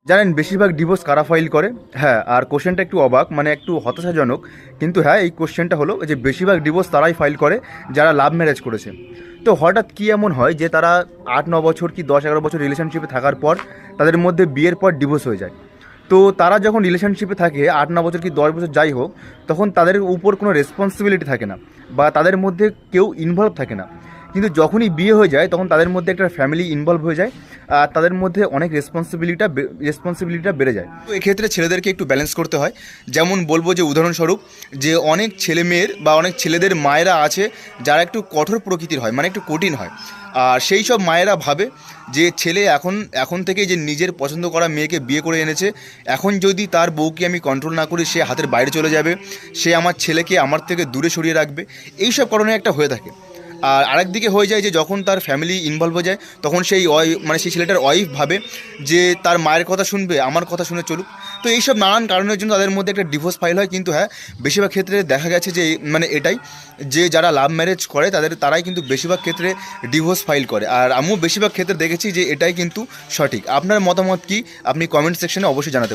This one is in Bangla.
জানেন বেশিরভাগ ডিভোর্স কারা ফাইল করে? হ্যাঁ, আর কোশ্চেনটা একটু অবাক, মানে একটু হতাশাজনক, কিন্তু হ্যাঁ, এই কোশ্চেনটা হলো যে বেশিরভাগ ডিভোর্স তারাই ফাইল করে যারা লাভ ম্যারেজ করেছে। তো হঠাৎ কী এমন হয় যে তারা 8-9 বছর কি 10-11 বছর রিলেশনশিপে থাকার পর তাদের মধ্যে বিয়ের পর ডিভোর্স হয়ে যায়। তো তারা যখন রিলেশনশিপে থাকে 8-9 বছর কি 10 বছর যাই হোক, তখন তাদের উপর কোনো রেসপন্সিবিলিটি থাকে না বা তাদের মধ্যে কেউ ইনভলভ থাকে না। কিন্তু যখনই বিয়ে হয়ে যায় তখন তাদের মধ্যে একটা ফ্যামিলি ইনভলভ হয়ে যায়, আর তাদের মধ্যে অনেক রেসপন্সিবিলিটিটা বেড়ে যায়। তো এক্ষেত্রে ছেলেদেরকে একটু ব্যালেন্স করতে হয়। যেমন বলবো যে উদাহরণস্বরূপ, যে অনেক ছেলে মেয়ের বা অনেক ছেলেদের মায়েরা আছে যারা একটু কঠোর প্রকৃতির হয়, মানে একটু কঠিন হয়। আর সেই সব মায়েরা ভাবে যে ছেলে এখন থেকে যে নিজের পছন্দ করা মেয়েকে বিয়ে করে এনেছে, এখন যদি তার বউকে আমি কন্ট্রোল না করি সে হাতের বাইরে চলে যাবে, সে আমার ছেলেকে আমার থেকে দূরে সরিয়ে রাখবে। এই সব কারণে একটা হয়ে থাকে। আর আরেকদিকে হয়ে যায় যে যখন তার ফ্যামিলি ইনভলভ হয়ে যায় তখন সেই মানে সেই ছেলেটার ওয়াইফ ভাবে যে তার মায়ের কথা শুনবে, আমার কথা শুনে চলুক। তো এইসব নানান কারণের জন্য তাদের মধ্যে একটা ডিভোর্স ফাইল হয়। কিন্তু হ্যাঁ, বেশিরভাগ ক্ষেত্রে দেখা গেছে যে মানে এটাই, যে যারা লাভ ম্যারেজ করে তারাই কিন্তু বেশিরভাগ ক্ষেত্রে ডিভোর্স ফাইল করে। আর আমিও বেশিরভাগ ক্ষেত্রে দেখেছি যে এটাই কিন্তু সঠিক। আপনার মতামত কি? আপনি কমেন্ট সেকশনে অবশ্যই জানাতে পারেন।